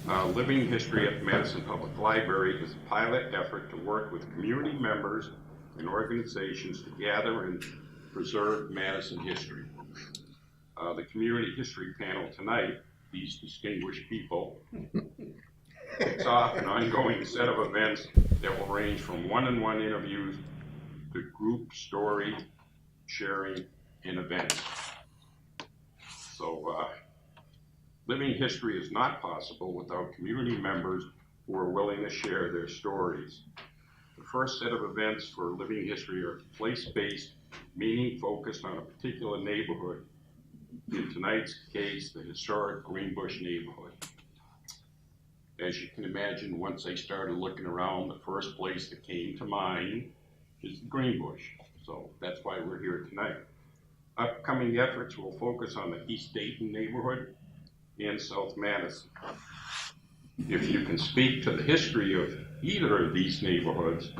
Living History at the Madison Public Library is a pilot effort to work with community members and organizations to gather and preserve Madison history. The community history panel tonight, these distinguished people, kicks off an ongoing set of events that will range from one-on-one interviews to group story sharing and events. So living history is not possible without community members who are willing to share their stories. The first set of events for living history are place-based, meaning focused on a particular neighborhood. In tonight's case, the historic Greenbush neighborhood. As you can imagine, once I started looking around, the first place that came to mind is Greenbush. So that's why we're here tonight. Upcoming efforts will focus on the East Dayton neighborhood and South Madison. If you can speak to the history of either of these neighborhoods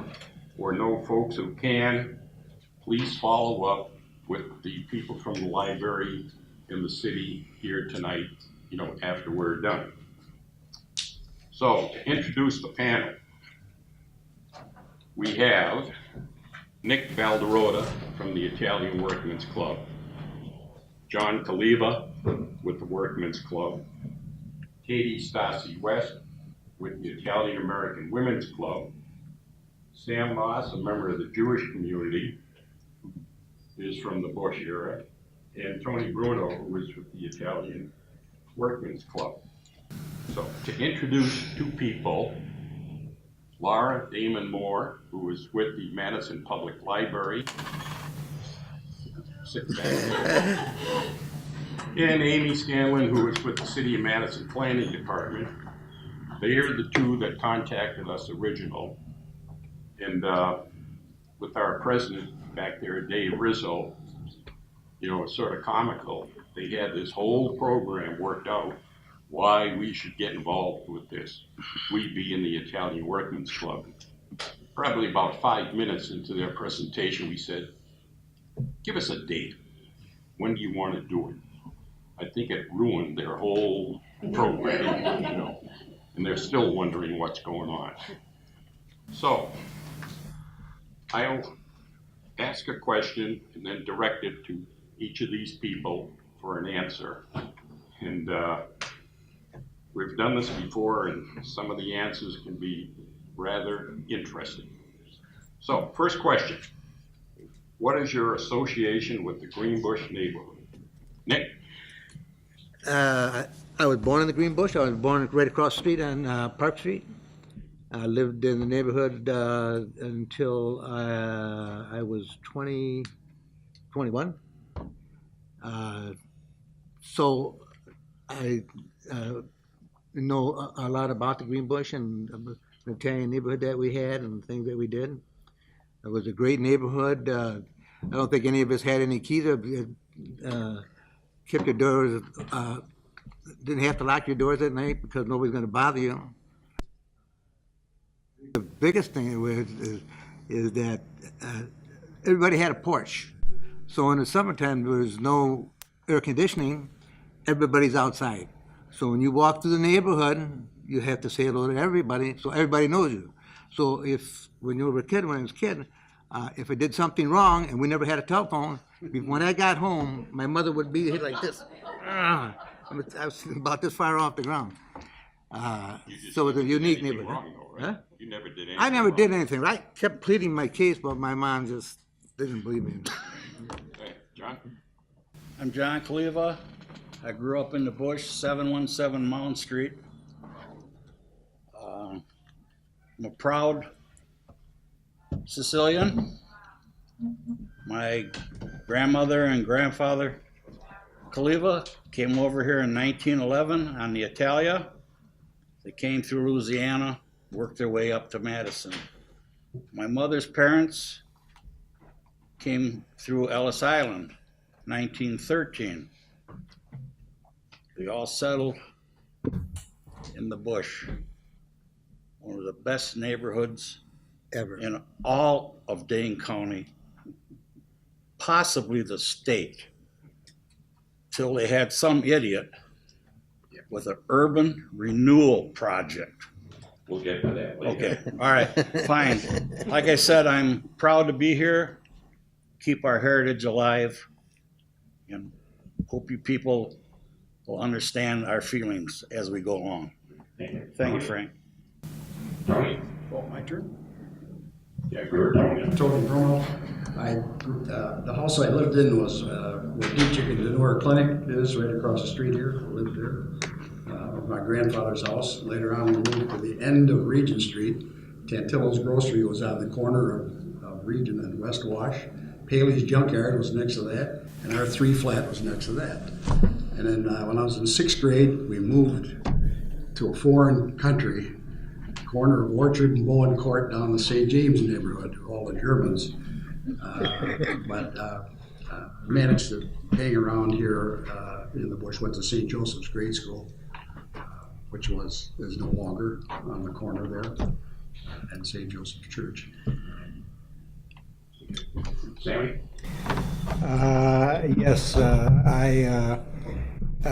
or know folks who can, please follow up with the people from the library in the city here tonight, after we're done. So to introduce the panel, we have Nick Valderota from the Italian Workmen's Club, John Kaliva with the Workmen's Club, Katie Stassi West with the Italian American Women's Club, Sam Moss, a member of the Jewish community, is from the Bush era, and Tony Bruno, who is with the Italian Workmen's Club. So to introduce two people, Laura Damon Moore, who is with the Madison Public Library, sit back there, and Amy Scanlon, who is with the City of Madison Planning Department. They are the two that contacted us original, and with our president back there, Dave Rizzo, it's sort of comical. They had this whole program worked out why we should get involved with this. We being the Italian Workmen's Club. Probably about 5 minutes into their presentation, we said, give us a date. When do you want to do it? I think it ruined their whole program, and they're still wondering what's going on. So, I'll ask a question and then direct it to each of these people for an answer. And we've done this before, and some of the answers can be rather interesting. So, first question. What is your association with the Greenbush neighborhood? Nick? I was born in the Greenbush. I was born right across the street on Park Street. I lived in the neighborhood until I was 21. So I know a lot about the Greenbush and the Italian neighborhood that we had and things that we did. It was a great neighborhood. I don't think any of us had any keys. Kept your doors, didn't have to lock your doors at night because nobody's going to bother you. The biggest thing is that everybody had a porch. So in the summertime, there was no air conditioning. Everybody's outside. So when you walk through the neighborhood, you have to say hello to everybody, so everybody knows you. So when I was a kid, if I did something wrong, and we never had a telephone, when I got home, my mother would be hit like this. I was about this far off the ground. So it was a unique neighborhood. Wrong, though, right? Huh? You never did anything I never wrong. did anything. I kept pleading my case, but my mom just didn't believe me. Okay, John? I'm John Kaliva. I grew up in the Bush, 717 Mound Street. I'm a proud Sicilian. My grandmother and grandfather Kaliva came over here in 1911 on the Italia. They came through Louisiana, worked their way up to Madison. My mother's parents came through Ellis Island, 1913. They all settled in the Bush, one of the best neighborhoods Ever. in all of Dane County, possibly the state, till they had some idiot Yeah. with an urban renewal project. We'll get to that later. Okay, all right, fine. Like I said, I'm proud to be here, keep our heritage alive, and hope you people will understand our feelings as we go along. Thank you, Frank. Tony? Oh, my turn? Yeah, good, Tony. Tony Bruno. The house I lived in was where Deep Chicken Denora Clinic is, right across the street here. I lived there. My grandfather's house. Later on, we moved to the end of Regent Street. Tantillo's Grocery was on the corner of Regent and West Wash. Paley's Junkyard was next to that, and our 3-flat was next to that. And then when I was in 6th grade, we moved to a foreign country, corner of Orchard and Bowen Court down in the St. James neighborhood, all the Germans. But managed to hang around here in the bush, went to St. Joseph's grade school, which is no longer on the corner there, and St. Joseph's Church. Sammy? Yes, I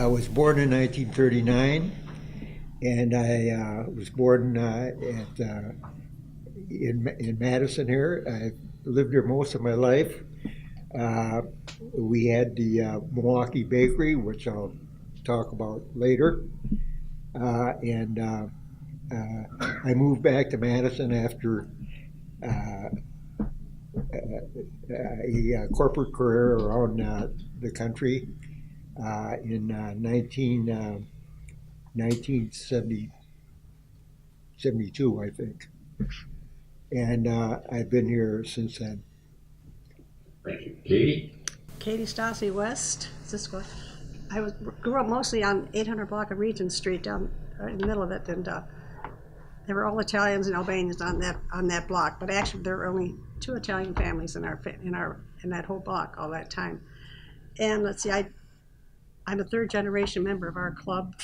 was born in 1939, and I was born in Madison here. I lived here most of my life. We had the Milwaukee Bakery, which I'll talk about later. And I moved back to Madison after a corporate career around the country in 1972, I think. And I've been here since then. Thank you. Katie? Katie Stassi West, Cisco. Grew up mostly on 800 block of Regent Street down in the middle of it, and there were all Italians and Albanians on that block. But actually, there were only 2 Italian families in that whole block all that time. And let's see, I'm a 3rd generation member of our club.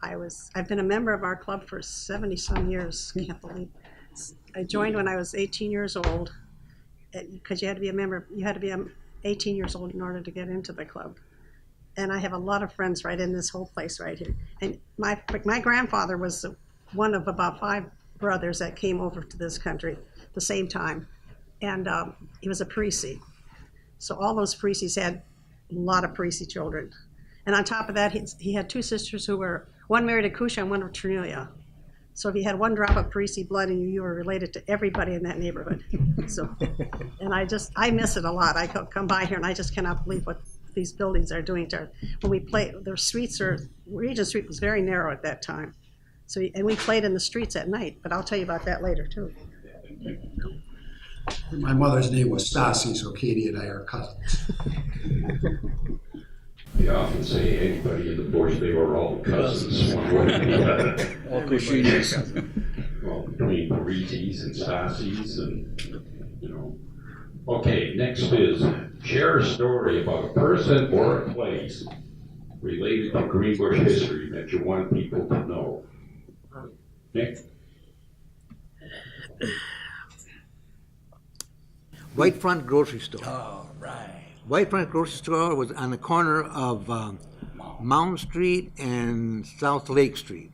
I've been a member of our club for 70-some years. Can't believe. I joined when I was 18 years old, because you had to be a member. You had to be 18 years old in order to get into the club. And I have a lot of friends right in this whole place right here. And my grandfather was one of about 5 brothers that came over to this country at the same time, and he was a Parisi. So all those Parisis had a lot of Parisi children. And on top of that, he had 2 sisters who were, one married a Kusha and one a Ternulia. So if you had 1 drop of Parisi blood in you, you were related to everybody in that neighborhood. So, and I miss it a lot. I come by here and I just cannot believe what these buildings are doing to our, when we play, their streets Regent Street was very narrow at that time. So, and we played in the streets at night, but I'll tell you about that later too. My mother's name was Stasi, so Katie and I are cousins. They often say anybody in the bush, they were all cousins. One way or the other. All Kushinis. Well, between Parisis and Stasis and, Okay, next is share a story about a person or a place related to Greenbush history that you want people to know. Nick? Whitefront Grocery Store. All right. Whitefront Grocery Store was on the corner of Mountain Street and South Lake Street.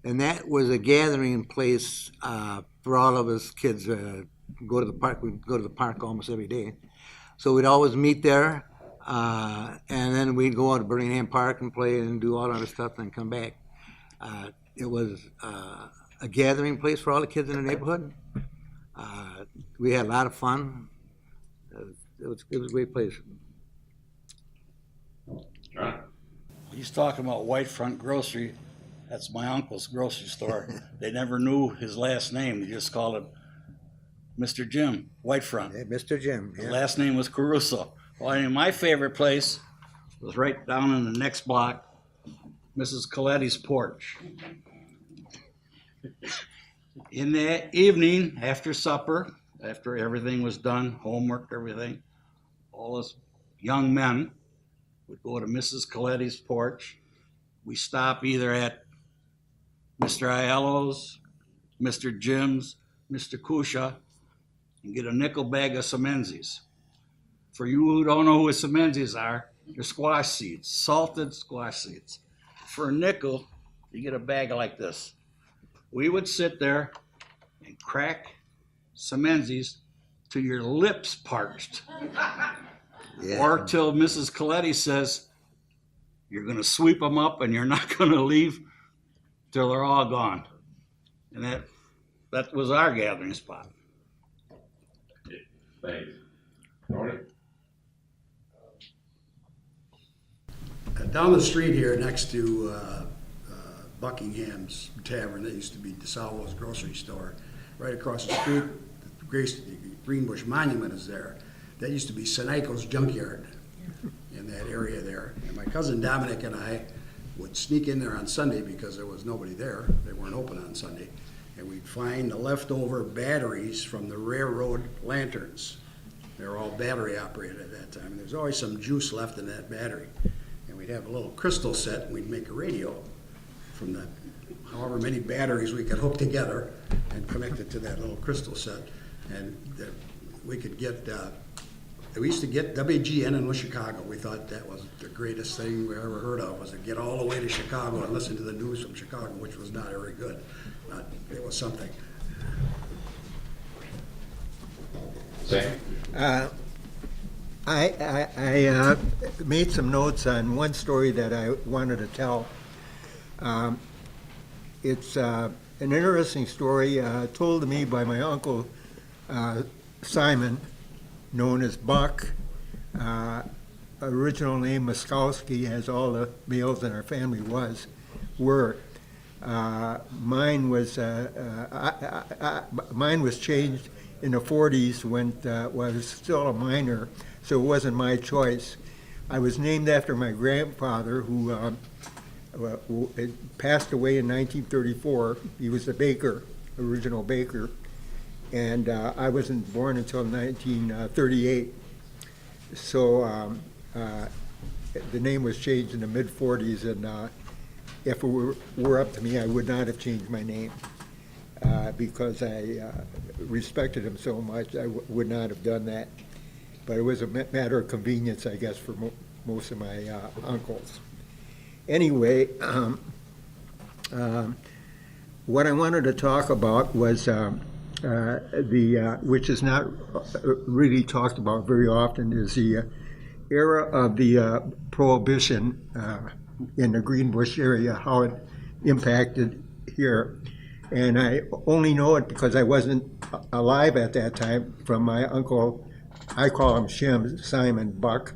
And that was a gathering place for all of us kids. Go to the park. We'd go to the park almost every day. So we'd always meet there, and then we'd go out to Birmingham Park and play and do all other stuff and come back. It was a gathering place for all the kids in the neighborhood. We had a lot of fun. It was a great place. John? He's talking about Whitefront Grocery. That's my uncle's grocery store. They never knew his last name. They just called him Mr. Jim Whitefront. Yeah, Mr. Jim. His Yeah. last name was Caruso. Well, I mean, my favorite place was right down in the next block, Mrs. Coletti's porch. In the evening, after supper, after everything was done, homework, everything, all us young men would go to Mrs. Coletti's porch. We stop either at Mr. Aiello's, Mr. Jim's, Mr. Kusha, and get a nickel bag of Semenzis. For you who don't know who Semenzis are, they're squash seeds, salted squash seeds. for a nickel, you get a bag like this. We would sit there and crack some Menzies till your lips parched. Or till Mrs. Coletti says, you're gonna sweep them up and you're not gonna leave till they're all gone. And that was our gathering spot. Thanks. Tony? Down the street here, next to Buckingham's Tavern, that used to be DeSalvo's grocery store, right across the street, the Greenbush Monument is there. That used to be Seniko's junkyard in that area there. And my cousin Dominic and I would sneak in there on Sunday because there was nobody there. They weren't open on Sunday. And we'd find the leftover batteries from the railroad lanterns. They were all battery operated at that time. And there's always some juice left in that battery. And we'd have a little crystal set and we'd make a radio from the however many batteries we could hook together and connect it to that little crystal set. And we could get, we used to get WGN in Chicago. We thought that was the greatest thing we ever heard of, was to get all the way to Chicago and listen to the news from Chicago, which was not very good. But it was something. Sam? I made some notes on one story that I wanted to tell. It's an interesting story told to me by my uncle Simon, known as Buck. Original name Muskowski, as all the males in our family were. Mine was changed in the 40s when I was still a minor, so it wasn't my choice. I was named after my grandfather, who passed away in 1934. He was the baker, original baker, and I wasn't born until 1938. So the name was changed in the mid-40s, and if it were up to me, I would not have changed my name. Because I respected him so much, I would not have done that. But it was a matter of convenience, I guess, for most of my uncles. Anyway, what I wanted to talk about was which is not really talked about very often, is the era of the Prohibition in the Greenbush area, how it impacted here. And I only know it because I wasn't alive at that time, from my uncle, I call him Shim, Simon Buck,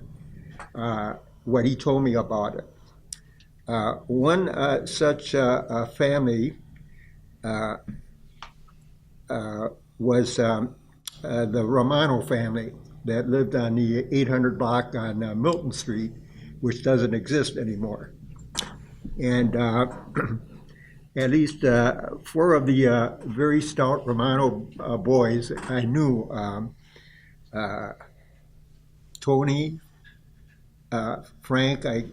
what he told me about it. One such family was the Romano family that lived on the 800 block on Milton Street, which doesn't exist anymore. And at least 4 of the very stout Romano boys I knew, Tony, Frank, I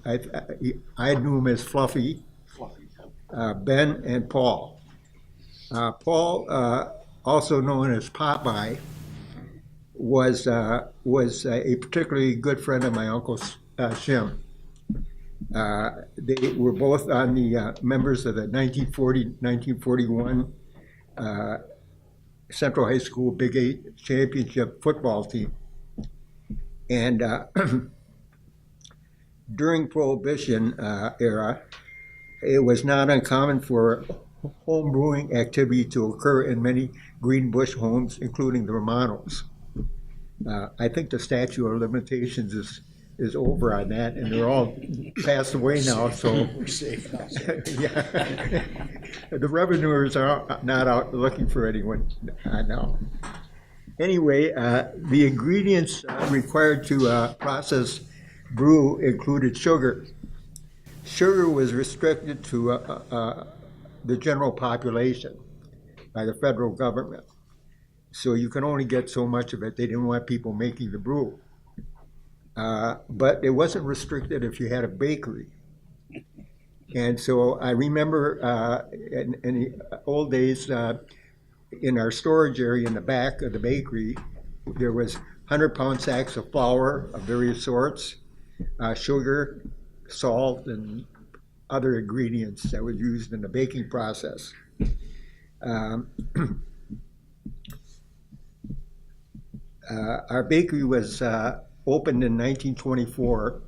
knew him as Fluffy, Ben, and Paul. Paul, also known as Popeye, was a particularly good friend of my Uncle Shim. They were both on the members of the 1940-1941 Central High School Big 8 championship football team. And during Prohibition era, it was not uncommon for home brewing activity to occur in many Greenbush homes, including the Romanos. I think the statute of limitations is over on that, and they're all passed away now, so. Yeah. The revenuers are not out looking for anyone now. Anyway, the ingredients required to process brew included sugar. Sugar was restricted to the general population by the federal government. So you can only get so much of it. They didn't want people making the brew. But it wasn't restricted if you had a bakery. And so I remember in the old days, in our storage area in the back of the bakery, there was 100-pound sacks of flour of various sorts, sugar, salt, and other ingredients that was used in the baking process. Our bakery was opened in 1924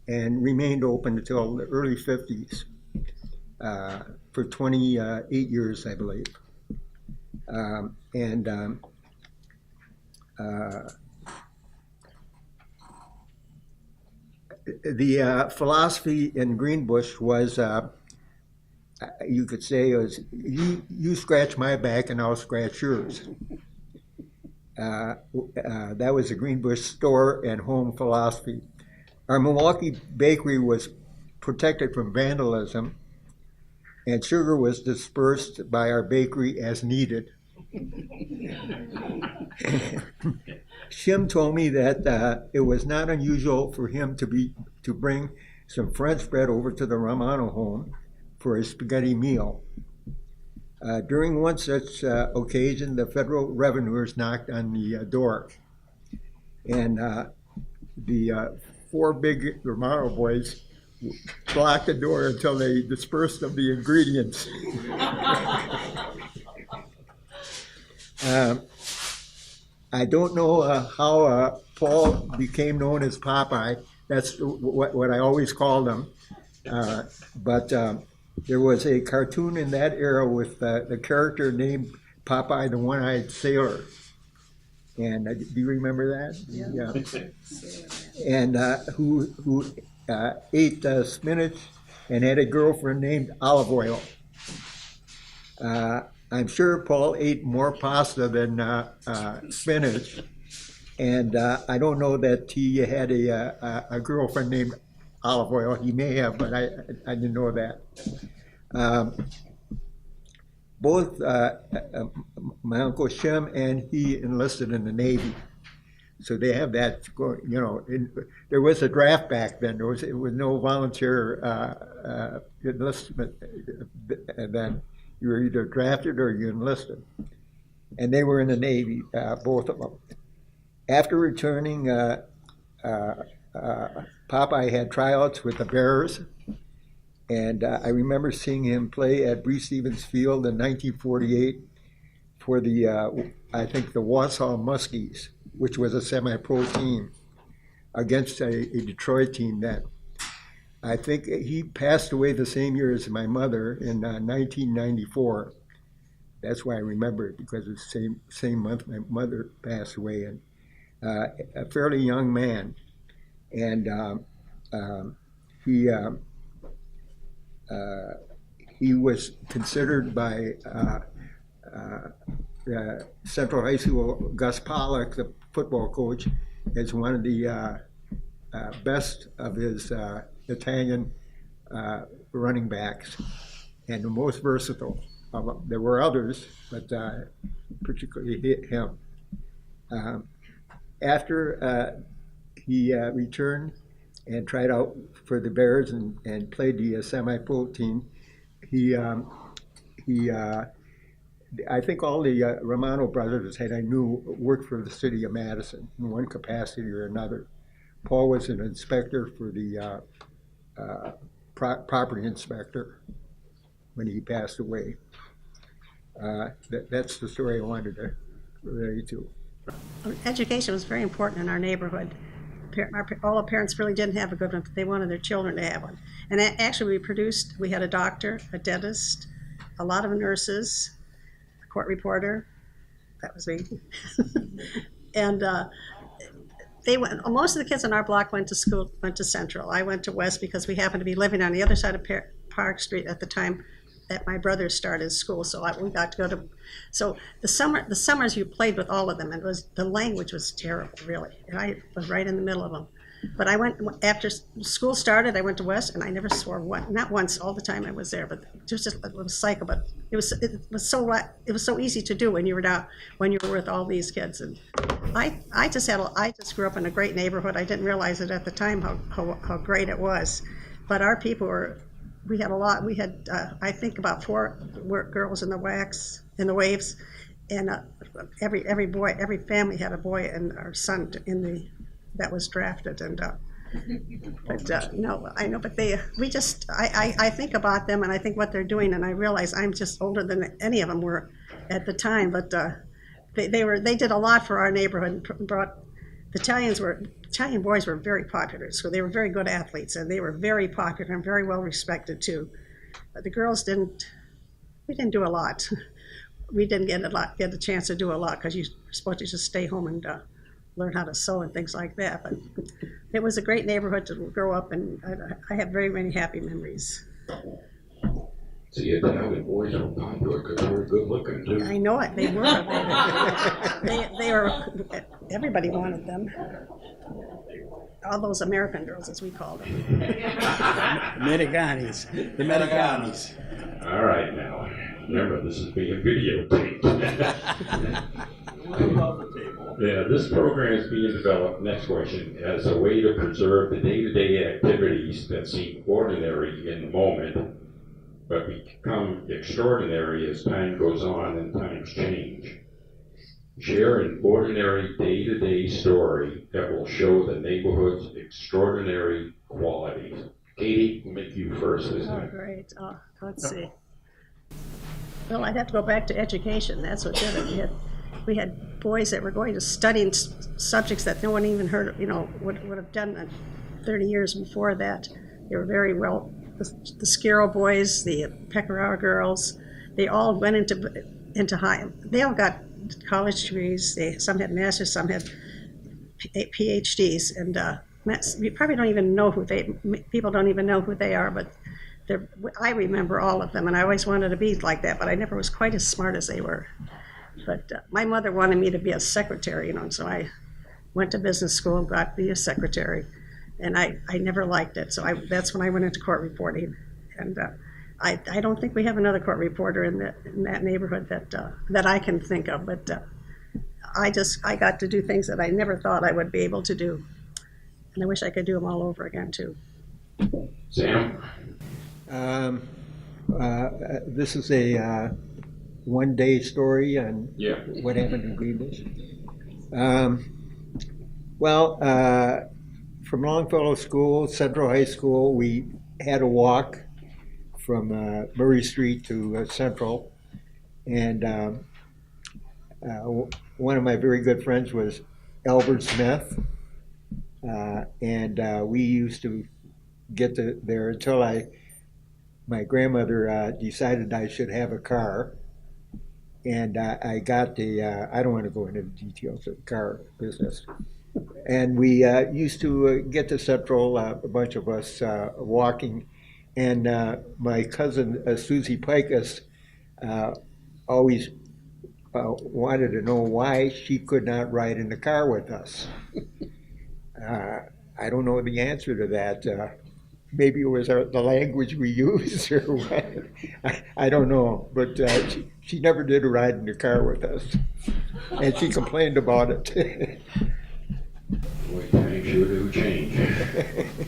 and remained open until the early 50s, for 28 years, I believe. The philosophy in Greenbush was, you could say, was you scratch my back and I'll scratch yours. That was the Greenbush store and home philosophy. Our Milwaukee bakery was protected from vandalism, and sugar was dispersed by our bakery as needed. Shim told me that it was not unusual for him to bring some French bread over to the Romano home for a spaghetti meal. During one such occasion, the federal revenuers knocked on the door, and the four big Romano boys blocked the door until they dispersed of the ingredients. I don't know how Paul became known as Popeye. That's what I always called him. But there was a cartoon in that era with the character named Popeye the One-Eyed Sailor. And do you remember that? Yeah. And who ate spinach and had a girlfriend named Olive Oil. I'm sure Paul ate more pasta than spinach, and I don't know that he had a girlfriend named Olive Oil. He may have, but I didn't know that. Both my Uncle Shem and he enlisted in the Navy, so they have that. You know, there was a draft back then. There was no volunteer enlistment then. You were either drafted or you enlisted. And they were in the Navy, both of them. After returning, Popeye had tryouts with the Bears. And I remember seeing him play at Bree Stevens Field in 1948 for the, I think, the Wausau Muskies, which was a semi-pro team, against a Detroit team then. I think he passed away the same year as my mother in 1994. That's why I remember it, because it's the same month my mother passed away. And a fairly young man, and he was considered by Central High School, Gus Pollock, the football coach, as one of the best of his Italian running backs, and the most versatile. There were others, but particularly him. After he returned and tried out for the Bears and played the semi-pro team, I think all the Romano brothers that I knew worked for the city of Madison in one capacity or another. Paul was an inspector for the property inspector when he passed away. That's the story I wanted to relate to. Education was very important in our neighborhood. All the parents really didn't have a good one, but they wanted their children to have one. And actually we had a doctor, a dentist, a lot of nurses, a court reporter, that was me. And most of the kids on our block went to Central. I went to West because we happened to be living on the other side of Park Street at the time that my brother started school. So we got to go to. So the summers you played with all of them, and the language was terrible, really. And I was right in the middle of them. But I went after school started. I went to West, and I never swore not once. All the time I was there, but it was cycle. But it was so easy to do when you were with all these kids. And I just grew up in a great neighborhood. I didn't realize it at the time how great it was. But our people were. We had a lot. We had I think about 4 girls in the waves, and every family had a boy and our son that was drafted, and But, no, I know, but I think about them and I think what they're doing and I realize I'm just older than any of them were at the time, but, they did a lot for our neighborhood and brought, Italian boys were very popular, so they were very good athletes and they were very popular and very well respected too. But the girls we didn't do a lot. We didn't get a chance to do a lot because you're supposed to just stay home and learn how to sew and things like that. But it was a great neighborhood to grow up in. I have very many happy memories. See, Italian boys were popular because they were good looking too. I know it. They were. They were. Everybody wanted them. All those American girls, as we called them. Americanis, the Americanis. All right, now, remember, this is being videotaped. Yeah, this program is being developed, next question, as a way to preserve the day-to-day activities that seem ordinary in the moment, but become extraordinary as time goes on and times change. Share an ordinary day-to-day story that will show the neighborhood's extraordinary qualities. Katie, we'll make you first this Oh, time. great. Let's see. Well, I'd have to go back to education. That's what did it. We had boys that were going to studying subjects that no one even heard, would have done 30 years before that. They were very well, the Scarrow boys, the Pecoraro girls, they all went into high, they all got college degrees. Some had masters, some had PhDs, and we probably don't even know people don't even know who they are, but I remember all of them, and I always wanted to be like that, but I never was quite as smart as they were. But my mother wanted me to be a secretary, so I went to business school and got to be a secretary, and I never liked it, so that's when I went into court reporting, and I don't think we have another court reporter in that neighborhood that I can think of, but I got to do things that I never thought I would be able to do, and I wish I could do them all over again too. Sam? This is a one-day story on Yeah. what happened in Greenbush. From Longfellow School, Central High School, we had a walk from Murray Street to Central, and one of my very good friends was Albert Smith, and we used to get there until my grandmother decided I should have a car, and I got I don't want to go into the details of the car business. And we used to get to Central, a bunch of us walking, and my cousin Susie Pikus always wanted to know why she could not ride in the car with us. I don't know the answer to that. Maybe it was the language we used or what. I don't know, but she never did ride in the car with us, and she complained about it. Boy, times sure do change.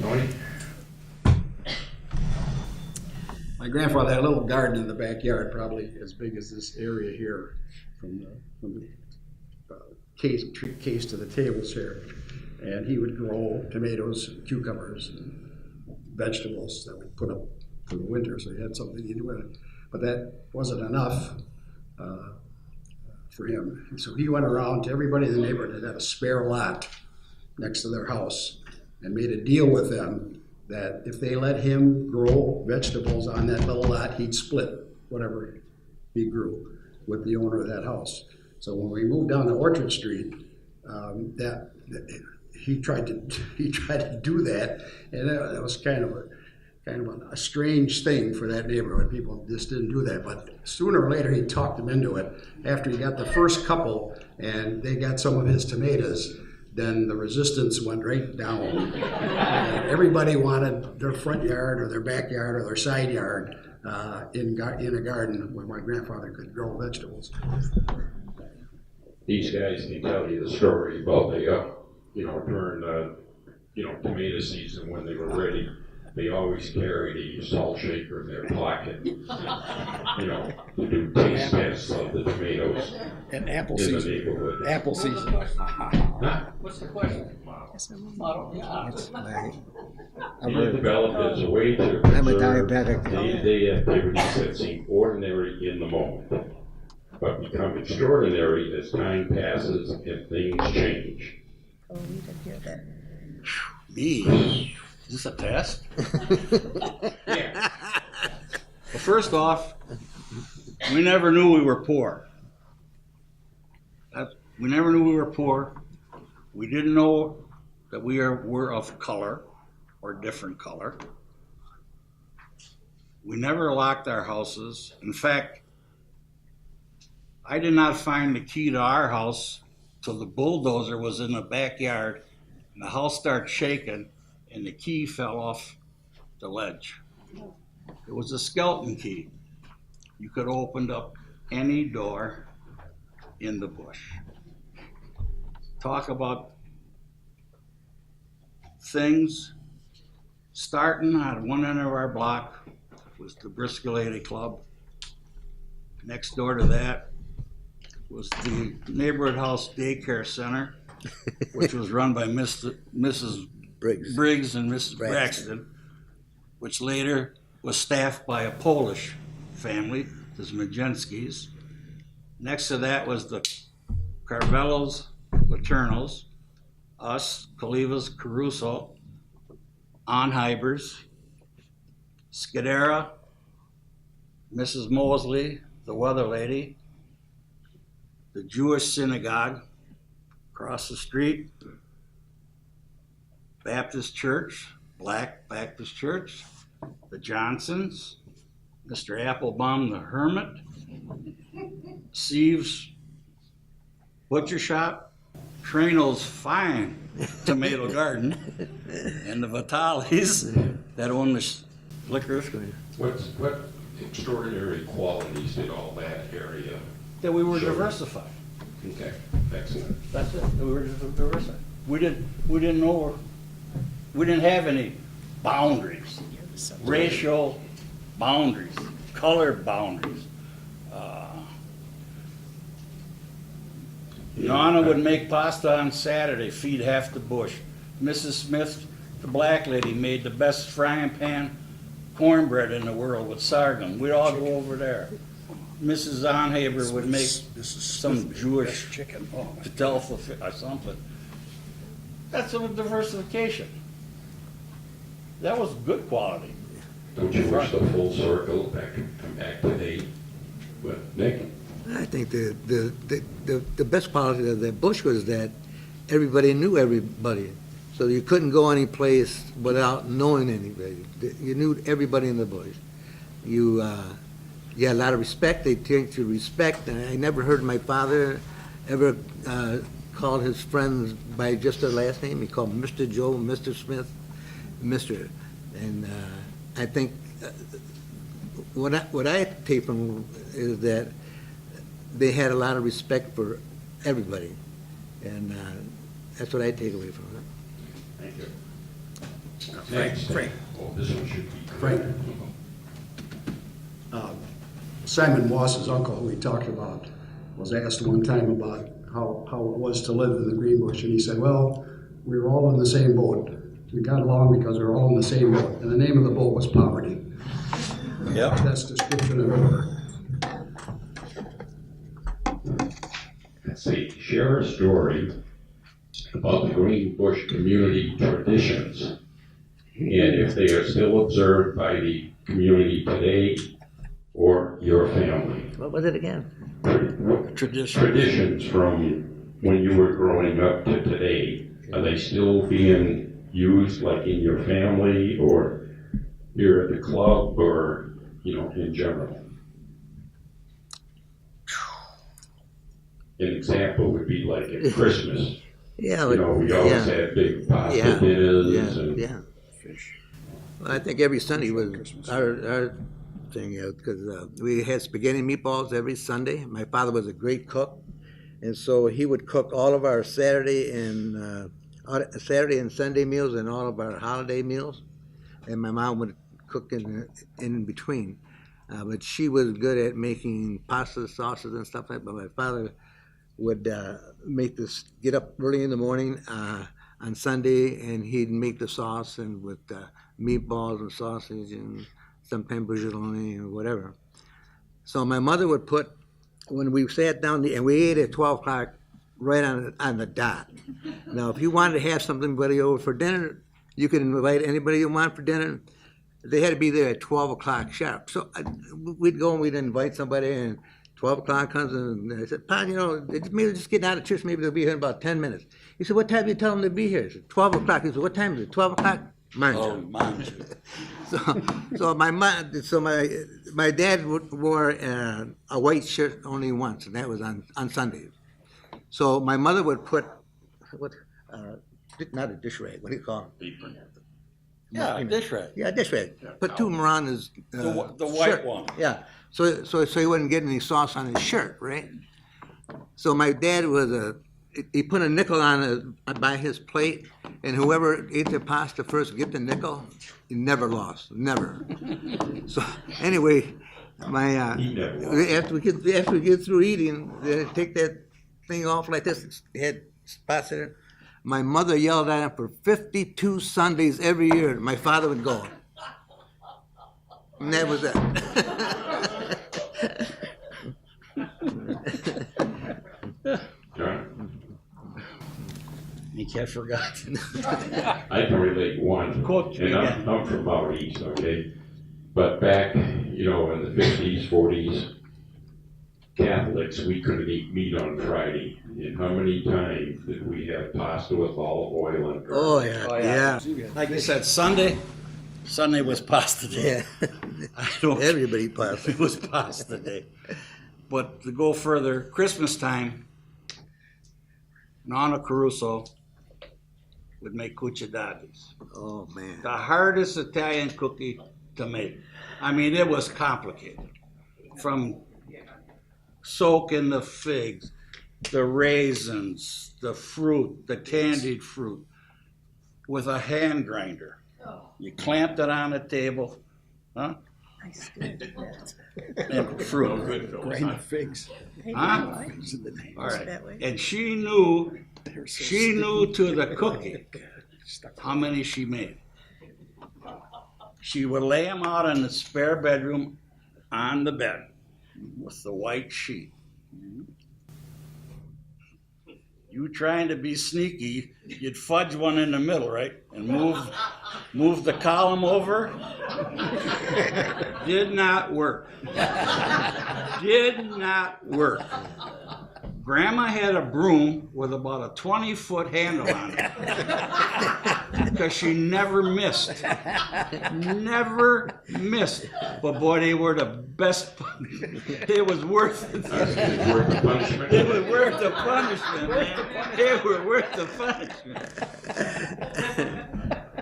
Tony? My grandfather had a little garden in the backyard, probably as big as this area here, from the case to the tables here. And he would grow tomatoes, cucumbers, and vegetables that we put up for the winter, so he had something to do with it. But that wasn't enough for him. And so he went around to everybody in the neighborhood that had a spare lot next to their house and made a deal with them that if they let him grow vegetables on that little lot, he'd split whatever he grew with the owner of that house. So when we moved down to Orchard Street, he tried to do that, and that was kind of a strange thing for that neighborhood. People just didn't do that, but sooner or later he talked them into it. After he got the first couple and they got some of his tomatoes, then the resistance went right down. And everybody wanted their front yard or their backyard or their side yard in a garden where my grandfather could grow vegetables. These guys can tell you the story about during tomato season when they were ready. they always carried a salt shaker in their pocket, to do taste tests of the tomatoes And apple in the season. neighborhood. Apple season. What's the question? Being developed as a way to I'm a preserve diabetic. day-to-day activities that seem ordinary in the moment, but become extraordinary as time passes and things change. Oh, you did hear that. Me? Is this a test? Yeah. Well, first off, we never knew we were poor. We never knew we were poor. We didn't know that we were of color or different color. We never locked our houses. In fact, I did not find the key to our house till the bulldozer was in the backyard and the house started shaking and the key fell off the ledge. It was a skeleton key. You could have opened up any door in the bush. Talk about things. Starting on one end of our block was the Briscoe Club. Next door to that was the neighborhood house daycare center, which was run by Mrs. Briggs and Mrs. Braxton, which later was staffed by a Polish family, the Zmajenskis. Next to that was the Carvellos, Laternos, us, Kalivas, Caruso, Onheibers, Scudera, Mrs. Mosley, the weather lady, the Jewish synagogue across the street, Baptist church, Black Baptist church, the Johnsons, Mr. Applebaum the hermit, Sieve's butcher shop, Treno's fine tomato garden, and the Vitalis that own the liquor What extraordinary qualities did all that area? that we were Sure. diversified. Okay, excellent. That's it. We were diversified. We didn't know. We didn't have any boundaries, racial boundaries, color boundaries. Nana would make pasta on Saturday, feed half the bush. Mrs. Smith, the black lady, made the best frying pan cornbread in the world with sorghum. We'd all go over there. Mrs. Onhaber would make some Jewish chicken. Oh, my Fidelfa or something. That's a diversification. That was good quality. Don't you wish the full circle come back today? But Nick? I think the best quality of that bush was that everybody knew everybody. So you couldn't go any place without knowing anybody. You knew everybody in the bush. You had a lot of respect. They treated you respect. And I never heard my father ever call his friends by just their last name. He called Mr. Joe, Mr. Smith, Mr. And I think what I take from is that they had a lot of respect for everybody, and that's what I take away from it. Thank you. Frank. Oh, this one should be. Frank. Simon Moss's uncle, who we talked about, was asked one time about how it was to live in the Green Bush, and he said, well, we were all in the same boat. We got along because we were all in the same boat, and the name of the boat was poverty. Yep. Best description I've ever. Let's see, share a story about the Green Bush community traditions, and if they are still observed by the community today or your family. What was it again? Traditions from when you were growing up to today, are they still being used like in your family or here at the club or, in general? An example would be like at Christmas. Yeah, We always had big pasta dinners and yeah. Well, I think every Sunday was our thing, because we had spaghetti and meatballs every Sunday. My father was a great cook, and so he would cook all of our Saturday and Sunday meals and all of our holiday meals. and my mom would cook in between. But she was good at making pasta sauces and stuff like that. But my father would get up early in the morning on Sunday, and he'd make the sauce and with meatballs and sausage and sometimes bouillon or whatever. So my mother would put, when we sat down and we ate at 12 o'clock, right on the dot. Now, if you wanted to have somebody over for dinner, you could invite anybody you want for dinner. They had to be there at 12 o'clock sharp. So we'd go and we'd invite somebody, and 12 o'clock comes, and I said, "Pa, maybe just getting out of church, maybe they'll be here in about 10 minutes. He said, "What time do you tell them to be here?" I said, 12 o'clock. He said, "What time is it? 12 o'clock? Mine." Oh, mine. My dad wore a white shirt only once, and that was on Sundays. So my mother would put, not a dish rag, what do you call it? Apron. Yeah, dish rag. Yeah, dish rag. Put two more on his The white shirt. one. Yeah, so he wouldn't get any sauce on his shirt, right? So my dad he put a nickel by his plate, and whoever ate the pasta first get the nickel. He never lost, never. So anyway, after we get through eating, they take that thing off like this. It had spots in it. My mother yelled at him for 52 Sundays every year. My father would go, and that was it. John? You can't forget. I can relate one. Quote me And again. I'm from out east, okay? But back, in the 50s, 40s, Catholics, we couldn't eat meat on Friday. And how many times did we have pasta with olive oil and garlic? Oh yeah, yeah, Like I said, Sunday was pasta day. yeah. I don't. Everybody pasta. It was pasta day. But to go further, Christmas time, Nana Caruso would make cucciadadis. Oh man. The hardest Italian cookie to make. I mean, it was complicated. From soaking the figs, the raisins, the fruit, the candied fruit, with a hand grinder. You clamped it on the table, huh? I still do that. And fruit. Grain of figs. Huh? Figs in the name. All right. That way. And she knew They're so to the cookie stuck. how many she made. She would lay them out in the spare bedroom on the bed with the white sheet. You trying to be sneaky, you'd fudge one in the middle, right? And move the column over. Did not work. Did not work. Grandma had a broom with about a 20-foot handle on it. Because she never missed. Never missed. But boy, they were the best. It was worth it. It was worth the punishment. It was worth the punishment, man. They were worth the punishment.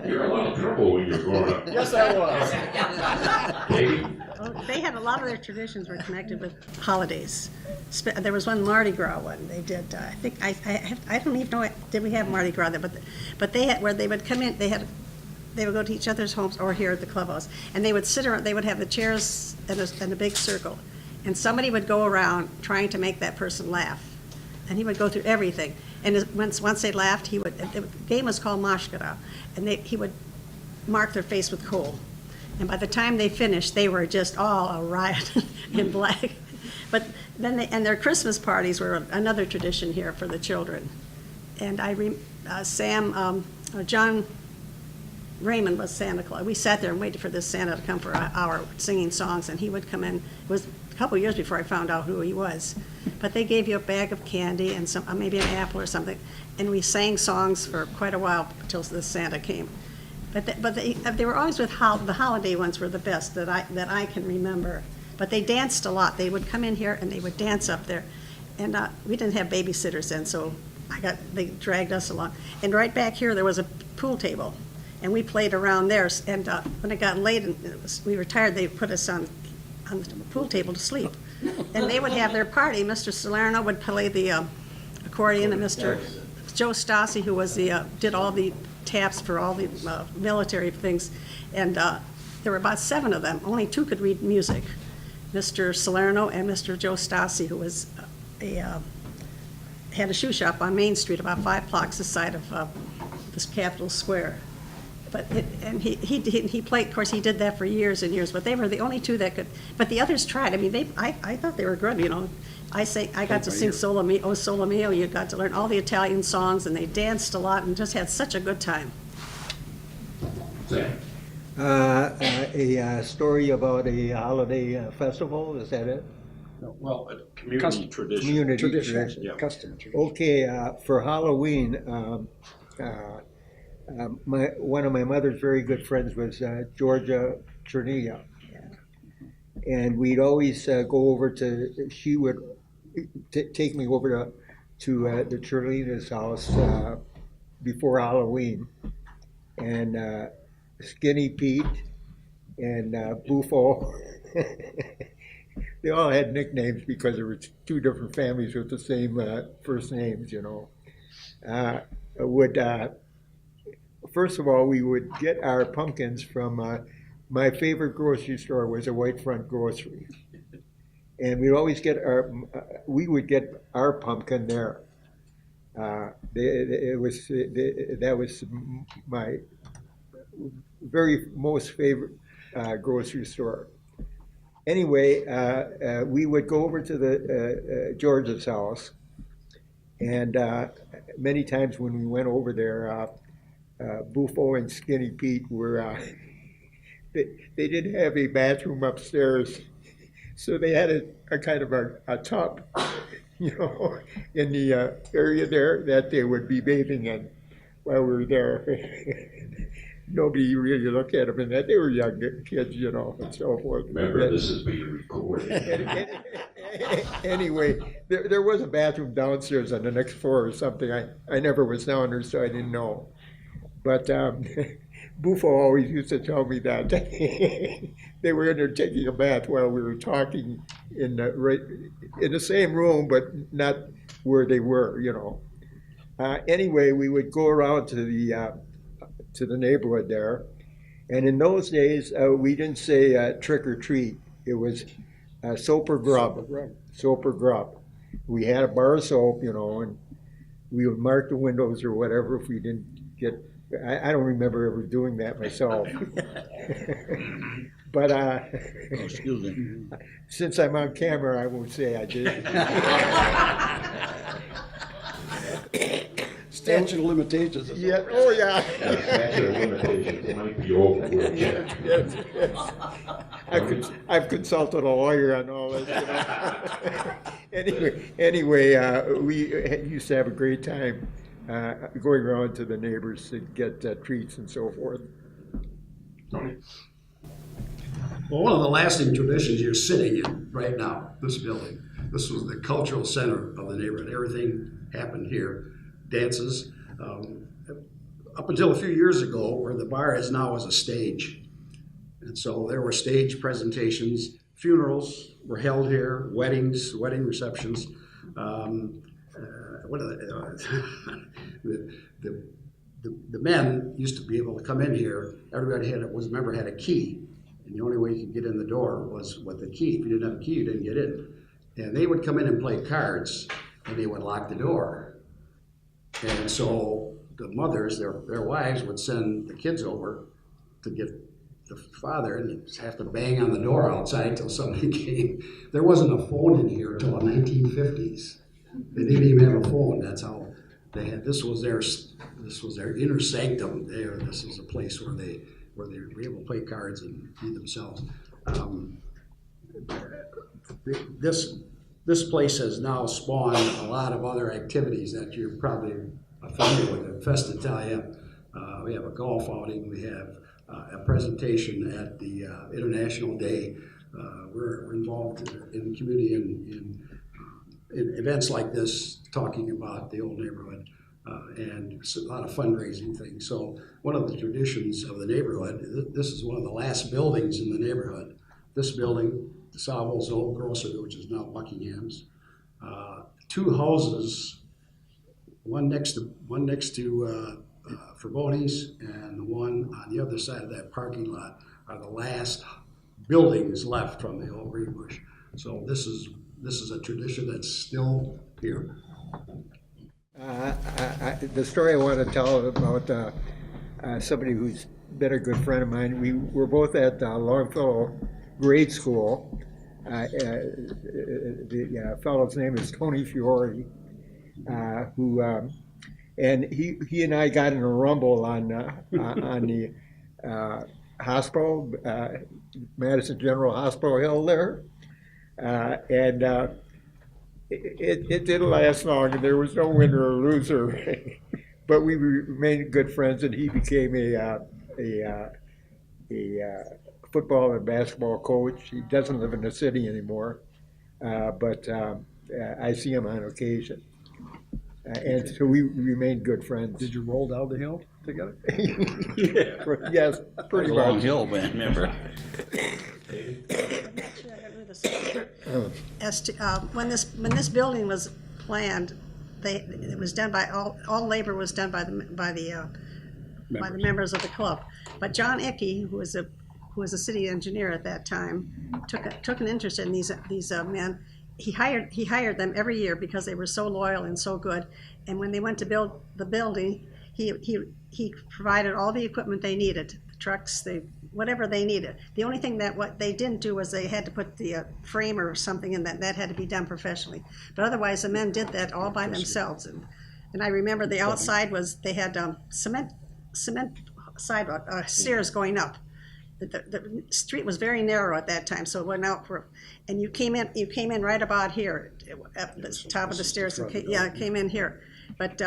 You were in a lot of trouble when you were growing up. Yes, I was. Katie? Well, they had a lot of their traditions were connected with holidays. There was one Mardi Gras one they did. I think I don't even know. Did we have Mardi Gras there? But they had where they would come in. They would go to each other's homes or here at the clubhouse, and they would sit around. They would have the chairs in a big circle, and somebody would go around trying to make that person laugh, and he would go through everything. And once they laughed, the game was called mashkara, and he would mark their face with coal. And by the time they finished, they were just all a riot in black. But then their Christmas parties were another tradition here for the children. And John Raymond was Santa Claus. We sat there and waited for this Santa to come for an hour singing songs, and he would come in. It was a couple years before I found out who he was. But they gave you a bag of candy and maybe an apple or something, and we sang songs for quite a while until the Santa came. But they were always with the holiday ones were the best that I can remember. But they danced a lot. They would come in here and they would dance up there, and we didn't have babysitters then, so they dragged us along. And right back here there was a pool table, and we played around there. And when it got late and we were tired, they put us on the pool table to sleep. And they would have their party. Mr. Salerno would play the accordion, and Mr. Joe Stassi, who was did all the taps for all the military things, and there were about 7 of them. Only 2 could read music, Mr. Salerno and Mr. Joe Stassi, who was had a shoe shop on Main Street about 5 blocks this side of this Capitol Square. But he played, of course, he did that for years and years, but they were the only 2 that could, but the others tried. I mean, I thought they were good, you know. I got to sing Solo Mio, Oh Solo Mio, you got to learn all the Italian songs, and they danced a lot and just had such a good time. A story about a holiday festival, is that it? Well, a community tradition. Community Tradition, tradition. Yeah. custom. Tradition. Okay, for Halloween, one of my mother's very good friends was Georgia Chernilla. And we'd always go over to, she would take me over to the Chernillas' house before Halloween. And Skinny Pete and Bufo, they all had nicknames because there were 2 different families with the same first names, you know. First of all, we would get our pumpkins from, my favorite grocery store was a White Front Grocery. And we'd always get we would get our pumpkin there. That was my very most favorite grocery store. Anyway, we would go over to the George's house, and many times when we went over there, Bufo and Skinny Pete were, they didn't have a bathroom upstairs, so they had a kind of a tub, you know, in the area there that they would be bathing in while we were there. Nobody really looked at them, and that they were young kids, you know, and so forth. Remember, this is being recorded. Anyway, there was a bathroom downstairs on the next floor or something. I never was down there, so I didn't know. But Bufo always used to tell me that they were in there taking a bath while we were talking in the same room, but not where they were, you know. Anyway, we would go around to the neighborhood there, and in those days we didn't say trick or treat. It was soap or grub. Soap or grub. We had a bar of soap, you know, and we would mark the windows or whatever if we didn't get. I don't remember ever doing that myself. But Excuse me. since I'm on camera, I won't say I did. Statute of limitations. Yeah. Oh, yeah. Statute of limitations might be over. Yes. I've consulted a lawyer on all this. You know? Anyway, we used to have a great time going around to the neighbors to get treats and so forth. Tony? Well, one of the lasting traditions you're sitting in right now, this building, this was the cultural center of the neighborhood. Everything happened here. Dances. Up until a few years ago, where the bar is now was a stage. And so there were stage presentations, funerals were held here, weddings, wedding receptions. What are the men used to be able to come in here. Everybody had a key, and the only way you could get in the door was with the key. If you didn't have a key, you didn't get in. And they would come in and play cards, and they would lock the door. And so the mothers, their wives, would send the kids over to get the father, and you'd have to bang on the door outside until somebody came. There wasn't a phone in here until the 1950s. They didn't even have a phone. That's how they had. This was their inner sanctum. This was a place where they were able to play cards and be themselves. This place has now spawned a lot of other activities that you're probably familiar with. Festa Italia. We have a golf outing. We have a presentation at the International Day. We're involved in the community in events like this, talking about the old neighborhood, and a lot of fundraising things. So one of the traditions of the neighborhood, this is one of the last buildings in the neighborhood. This building, the Savo's old grocery, which is now Buckingham's, 2 houses, one next to for Boney's, and the one on the other side of that parking lot are the last buildings left from the old Greenbush. So this is a tradition that's still here. The story I want to tell about somebody who's been a good friend of mine. We were both at Longfellow grade school. The fellow's name is Tony Fiore, who and he and I got in a rumble on the hospital, Madison General Hospital Hill there, and it didn't last long, and there was no winner or loser. But we remained good friends, and he became a football and basketball coach. He doesn't live in the city anymore, but I see him on occasion. And so we remained good friends. Did you roll down the hill together? Yes, pretty A long much. hill, man, remember? When this building was planned, it was done by all labor was done by the members of the club. But John Ickey, who was a city engineer at that time, took an interest in these men. He hired them every year because they were so loyal and so good. And when they went to build the building, he provided all the equipment they needed, the trucks, whatever they needed. The only thing that what they didn't do was they had to put the frame or something in that had to be done professionally. But otherwise, the men did that all by themselves. And I remember the outside they had cement sidewalk stairs going up. The street was very narrow at that time, so it went out and you came in right about here at the top of the stairs. Came in here. But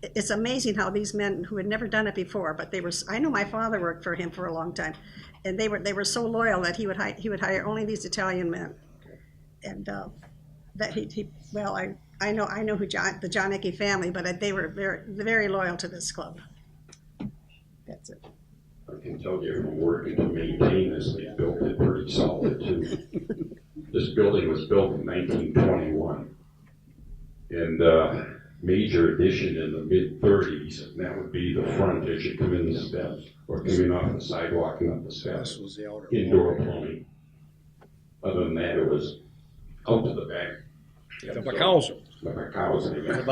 it's amazing how these men who had never done it before, but I know my father worked for him for a long time, and they were so loyal that he would hire only these Italian men, and that I know who the John Ickey family, but they were very, very loyal to this club. That's it. I can tell you from working to maintain this, they built it pretty solid too. This building was built in 1921, and major addition in the mid-30s, and that would be the front as you come in the steps, or coming off the sidewalk and up the steps. This was the outer Indoor plumbing. Other than that, it was out to the back. The Bacalzo. The Bacalzo. The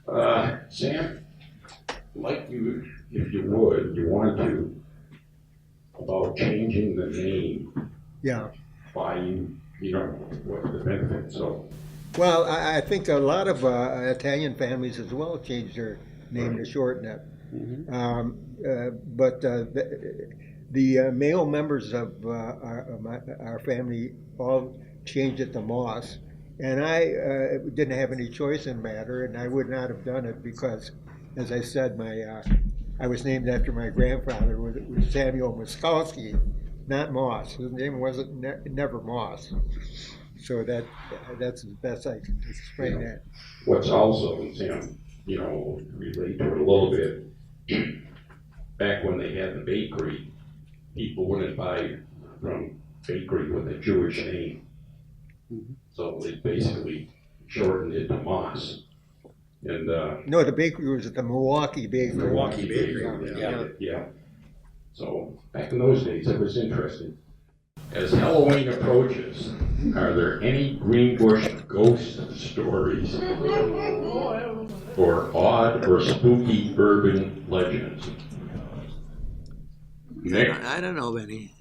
Bacalzo. Sam, like you, if you would, you want to, about changing the name Yeah. by, what the benefit, so. Well, I think a lot of Italian families as well changed their name to shorten it. But the male members of our family all changed it to Moss. And I didn't have any choice in the matter, and I would not have done it because, as I said, I was named after my grandfather, was Samuel Muskowski, not Moss. His name wasn't never Moss. So that's the best I can explain that. What's also, Sam, relate to it a little bit, back when they had the bakery, people wouldn't buy from bakery with a Jewish name. So they basically shortened it to Moss. And No, the bakery was at the Milwaukee Bakery. Milwaukee Bakery, yeah. So back in those days, it was interesting. As Halloween approaches, are there any Greenbush ghost stories or odd or spooky urban legends? Nick? I don't know of any.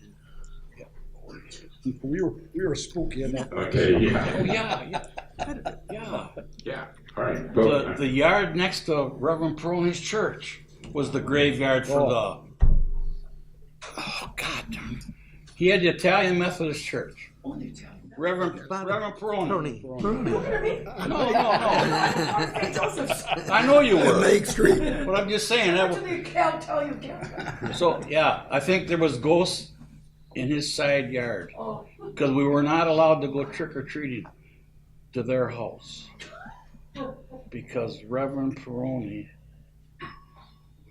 We were spooky enough. Okay, Oh, yeah. Yeah. All right, go. The yard next to Reverend Peroni's church was the graveyard for oh God darn it. He had the Italian Methodist Church. Reverend Peroni. No. I know you were. Lake Street. But I'm just saying that was, so yeah, I think there was ghosts in his side yard because we were not allowed to go trick-or-treating to their house because Reverend Peroni would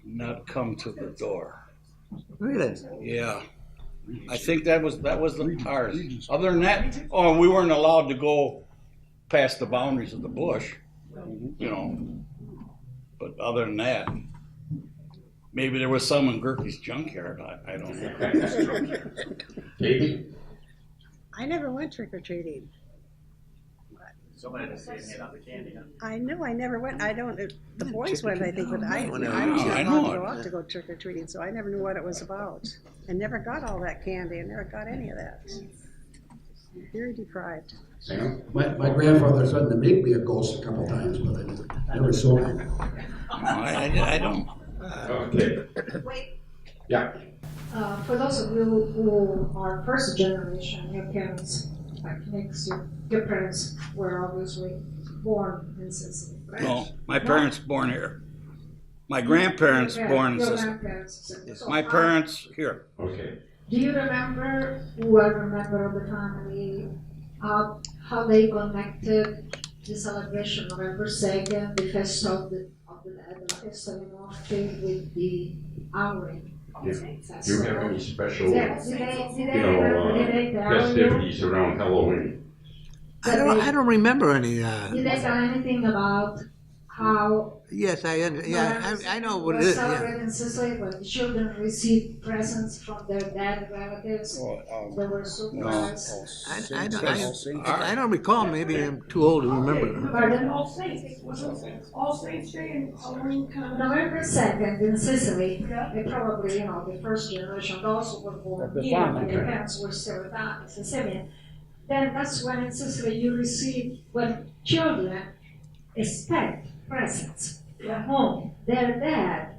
not come to the door. Really? Yeah, I think that was ours. Other than that, we weren't allowed to go past the boundaries of the bush. you know. But other than that, maybe there was some in Gerke's junkyard, I don't know. Katie? I never went trick or treating. Somebody had to say hand out the candy, huh? I know, I never went, I don't, the boys went, I think, but I was I not know allowed to it. go out to go trick or treating, so I never knew what it was about. I never got all that candy, I never got any of that. Very deprived. Sam? My grandfather threatened to make me a ghost a couple times, but I never saw him. I don't. Okay. Wait, Yeah. for those of you who are first generation, your parents, like Nick's, your parents were obviously born in Sicily, right? No, my parents born here. My grandparents born in Your Sicily. grandparents. So My parents here. Okay. do you remember, whoever member of the family, how they connected the celebration of November 2nd, the fest of the Festival with the Auring? Do you have any special, Did they tell you? festivities around Halloween? I don't remember any, Did they tell anything about how yes, I know what it was is, yeah. celebrated in Sicily when the children received presents from their dead relatives? They were surprised. I don't recall, maybe I'm too old to remember. Pardon? All Saints, wasn't All Saints Day and Halloween kind of? November 2nd in Sicily, they probably, the first generation also were born here, but their parents were still Italian, Sicilian. Then that's when in Sicily you receive, when children expect presents from home, their dad,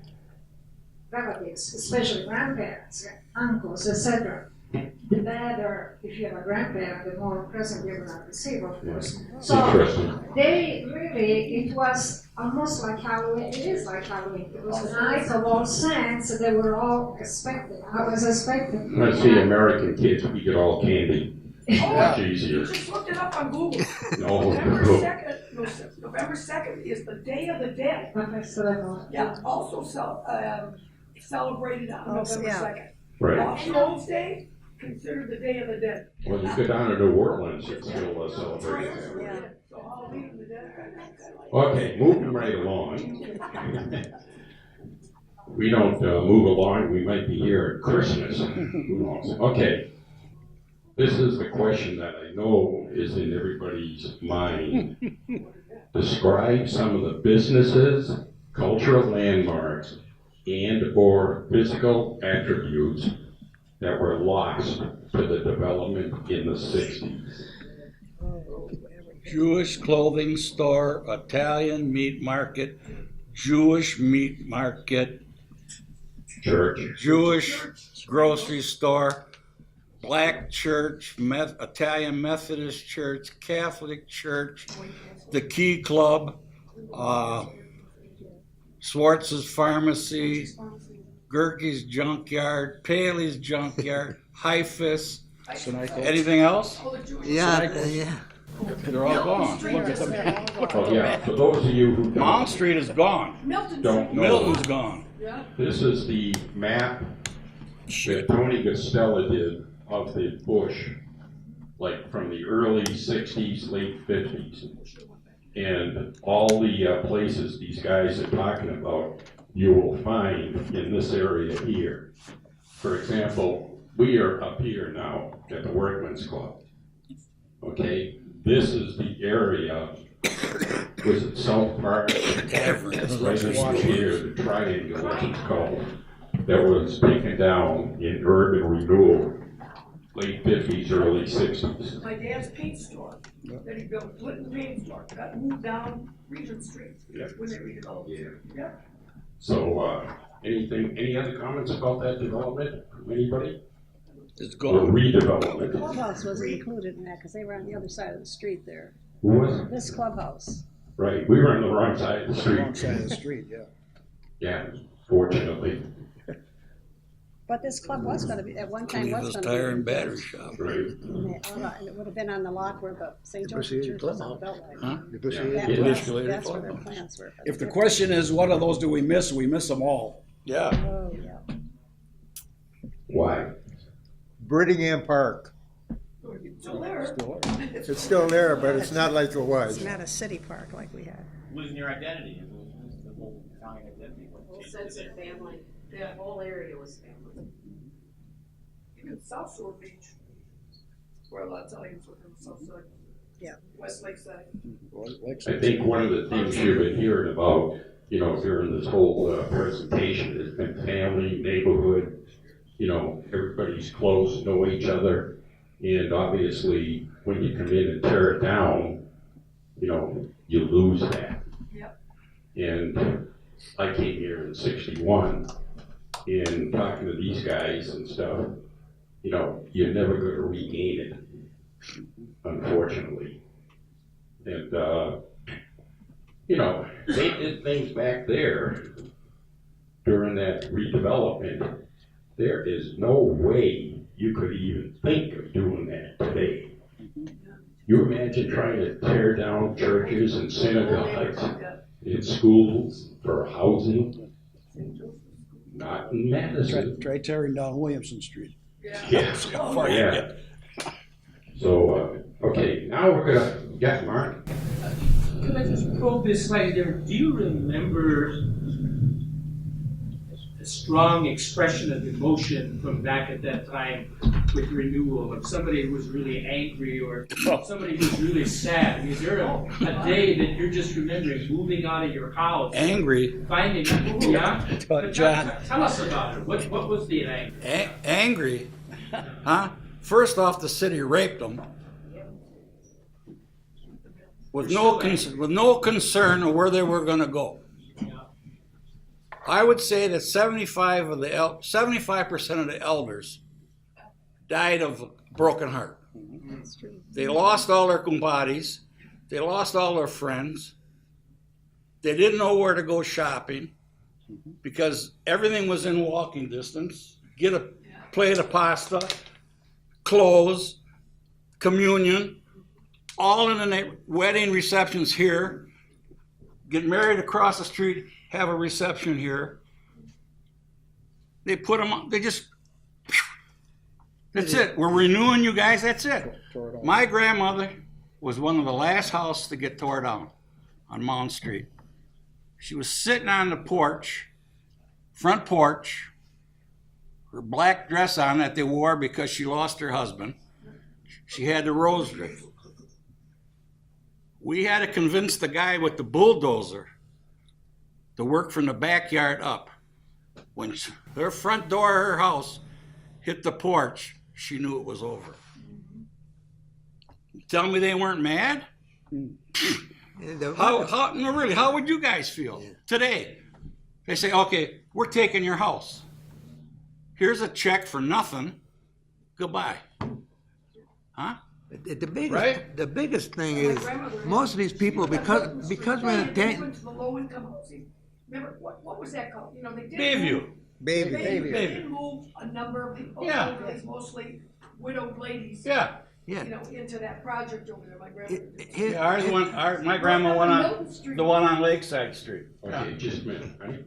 relatives, especially grandparents, uncles, etc. The better, if you have a grandparent, the more present you're going to receive, of course. So Interesting. they really, it was almost like Halloween, it is like Halloween. It was the night of All Saints, so they were all expecting. I was expecting. I see American kids, we get all candy. Much easier. You just looked it up on Google. No. November 2nd is the Day of the Dead. Yeah, also celebrated on Oh, November yeah. 2nd. Right. All Souls Day, considered the Day of the Dead. Well, you go down to New Orleans, it's still celebrated that way. Yeah. So Halloween and the Dead. Okay, moving right along. We don't move along, we might be here at Christmas. Who knows? Okay. This is the question that I know is in everybody's mind. Describe some of the businesses, cultural landmarks, and/or physical attributes that were lost to the development in the 60s. Jewish clothing store, Italian meat market, Jewish meat market, Church. Jewish grocery store, Black church, Italian Methodist church, Catholic church, the Key Club, Swartz's Pharmacy, Gerke's Junkyard, Paley's Junkyard, Hyphus. Anything else? Yeah. They're all gone. Look at them. Oh, yeah, for those of you who Mount Street is gone. don't know, Milton's gone. this is the map that Tony Costello did of the bush, like from the early 60s, late 50s. And all the places these guys are talking about, you will find in this area here. For example, we are up here now at the Workmen's Club. Okay, this is the area, was it South Park? Right in here, the triangle, as it's called, that was taken down in urban renewal, late 50s, early 60s. My dad's paint store that he built, Clinton Paint Store, got moved down Regent Street when they redeveloped it. Yeah. So, any other comments about that development from anybody? It's Or gone. redevelopment? Clubhouse wasn't included in that, because they were on the other side of the street there. Who was it? This clubhouse. Right, we were on the wrong side of the street. Wrong side of the street, yeah. Yeah, fortunately, But this club was gonna be, at one time was Cleveland's gonna be. Tire and Battery Shop. right. And it would have been on the lot where the St. Joseph Negotiated Church was clubhouse. built like. Huh? That Negotiated was- That's where clubhouse. their plans were. If the question is, what of those do we miss? We miss them all. Yeah. Oh, yeah. Why? Brittingham Park. Still there. It's still there, but it's not like it It's was. not a city park like we had. losing your identity, and losing the whole Italian identity. Whole sense of family. Yeah. The whole area was family. Even South Shore Beach, where a lot of Italians live on the south side. Yeah. West Lakeside. I think one of the things you've been hearing about, you know, during this whole presentation has been family, neighborhood, you know, everybody's close, know each other, and obviously, when you come in and tear it down, you know, you lose that. Yep. And I came here in '61, and talking to these guys and stuff, you know, you're never gonna regain it, unfortunately. And, you know, they did things back there during that redevelopment. There is no way you could even think of doing that today. You imagine trying to tear down churches and synagogues and schools for housing? Not in Madison. Try tearing down Williamson Street. Yeah. Oh, yeah. So, okay, now we're gonna, yeah, Mark? Can I just probe this slightly there? Do you remember a strong expression of emotion from back at that time with renewal of somebody who was really angry or somebody who's really sad? I mean, is there a day that you're just remembering moving out of your house? Angry. Finding, yeah? But John. Tell us about it. What was the anger? Angry? Huh? First off, the city raped them. With no concern of where they were going to go. I would say that 75% of the elders died of a broken heart. That's true. They lost all their kumpadis. They lost all their friends. They didn't know where to go shopping because everything was in walking distance. Get a plate of pasta, clothes, communion, all in the wedding receptions here. Get married across the street, have a reception here. They put them on, they just, that's it. We're renewing you guys, that's it. My grandmother was one of the last houses to get tore down on Mount Street. She was sitting on the porch, front porch, her black dress on that they wore because she lost her husband. She had the rosary. We had to convince the guy with the bulldozer to work from the backyard up. When her front door of her house hit the porch, she knew it was over. Tell me they weren't mad? No, really, how would you guys feel today? They say, okay, we're taking your house. Here's a check for nothing. Goodbye. Huh? The biggest thing is most of these people because we're in They went to the low income housing. Remember what was that called? You know, they did. Bayview. They did move a number of people, Yeah. mostly widowed ladies. Yeah. Yeah. You know, into that project over there. My grandmother did. Yeah, my grandma went on the one on Lakeside Street. Okay, just a minute, right?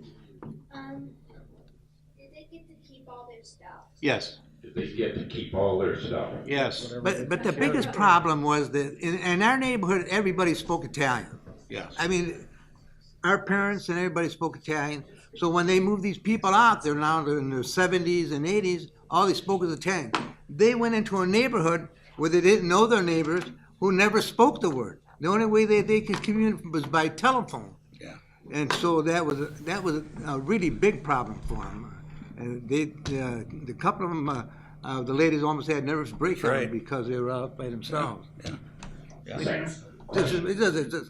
Did they get to keep all their stuff? Yes. They get to keep all their stuff. Yes. But the biggest problem was that in our neighborhood, everybody spoke Italian. Yes. I mean, our parents and everybody spoke Italian. So when they moved these people out, they're now in their 70s and 80s, all they spoke was Italian. They went into a neighborhood where they didn't know their neighbors who never spoke the word. The only way they could communicate was by telephone. Yeah. And so that was a really big problem for them. And the couple of them, the ladies almost had nervous breakdown Right. because they were out by themselves. Yeah. It's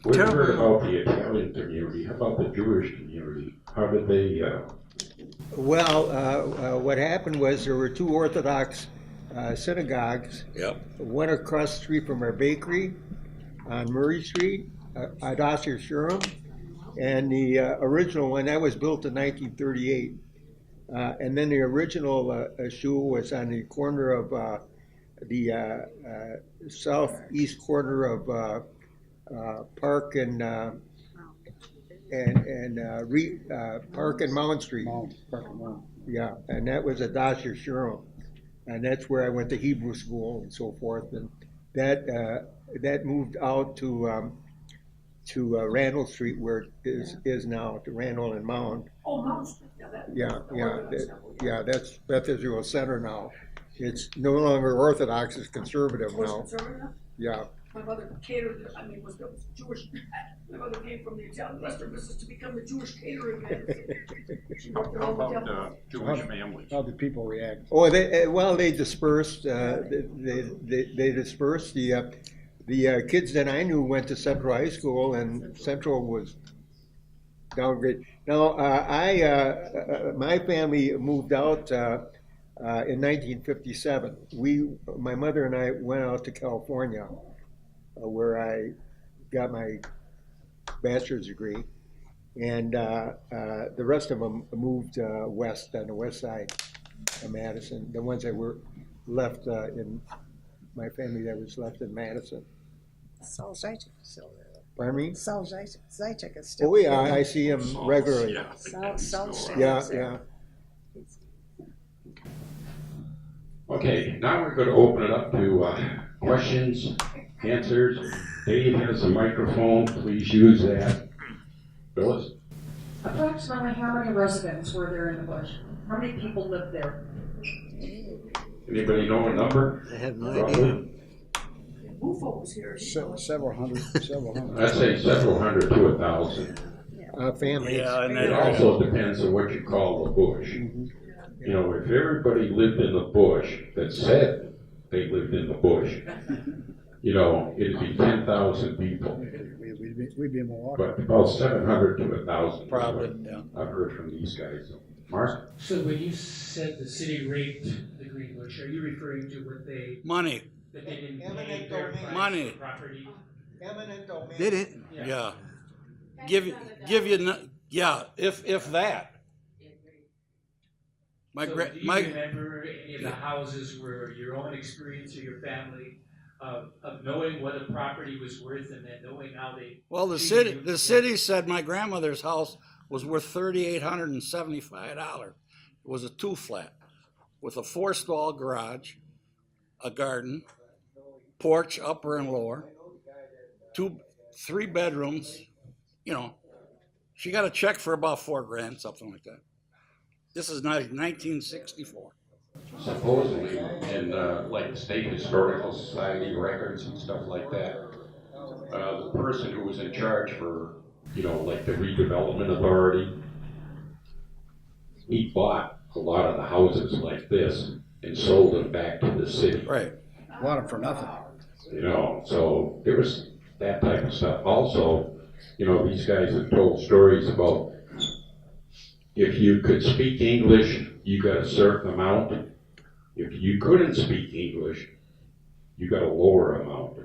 We heard terrible. about the Italian community. How about the Jewish community? How did they, Well, what happened was there were two Orthodox synagogues. Yep. One across the street from our bakery on Murray Street, Adasir Shurim, and the original one that was built in 1938. And then the original shul was on the corner of the southeast corner of Park and Park and Mount Street. Yeah, and that was Adasir Shurim, and that's where I went to Hebrew school and so forth. And that moved out to to Randall Street where it is now, to Randall and Mound. Oh, Mount Street, yeah, that. That's Beth Israel Center now. It's no longer Orthodox, it's conservative now. Yeah. My mother catered, was Jewish. My mother came from the Italian Western business to become the Jewish catering man. She worked there all the About time. Jewish families. How did people react? Oh, they dispersed. They dispersed. The kids that I knew went to Central High School, and Central was downgrade. Now, my family moved out in 1957. My mother and I went out to California, where I got my bachelor's degree, and the rest of them moved west on the west side of Madison. The ones that were left in my family that was left in Madison. Saul Zajac is still there. Pardon me? Saul Zajac is still Oh yeah, I see him regularly. Yeah. Saul still Yeah, lives there. yeah. Okay, now we're gonna open it up to questions, answers. Dave has a microphone, please use that. Phyllis? Approximately how many residents were there in the bush? How many people lived there? Anybody know a number? I have no Roughly? idea. Bufo was here. Several hundred. I'd say several hundred to 1,000. Families. Yeah, and It then also depends on what you call the bush. You know, if everybody lived in the bush that said they lived in the bush, you know, it'd be 10,000 people. We'd be in Milwaukee. But about 700 to 1,000. probably, yeah. I've heard from these guys. Mark? So when you said the city raped the Green Bush, are you referring to what Money, that they didn't pay Eminent their domain. price Money. for property? Eminent domain. Did it? yeah. Give you, yeah, if that. My So gra- do you my, remember any of the houses where your own experience or your family of knowing what a property was worth and then knowing how they? well, the city said my grandmother's house was worth $3,875. It was a 2-flat with a 4-stall garage, a garden, porch, upper and lower, 3 bedrooms. You know, she got a check for about $4,000, something like that. This is 1964. Supposedly, in like State Historical Society records and stuff like that, the person who was in charge for, you know, like the redevelopment authority, he bought a lot of the houses like this and sold them back to the city. Right. Bought them for nothing. You know, so there was that type of stuff. Also, you know, these guys have told stories about if you could speak English, you got a certain amount. If you couldn't speak English, you got a lower amount.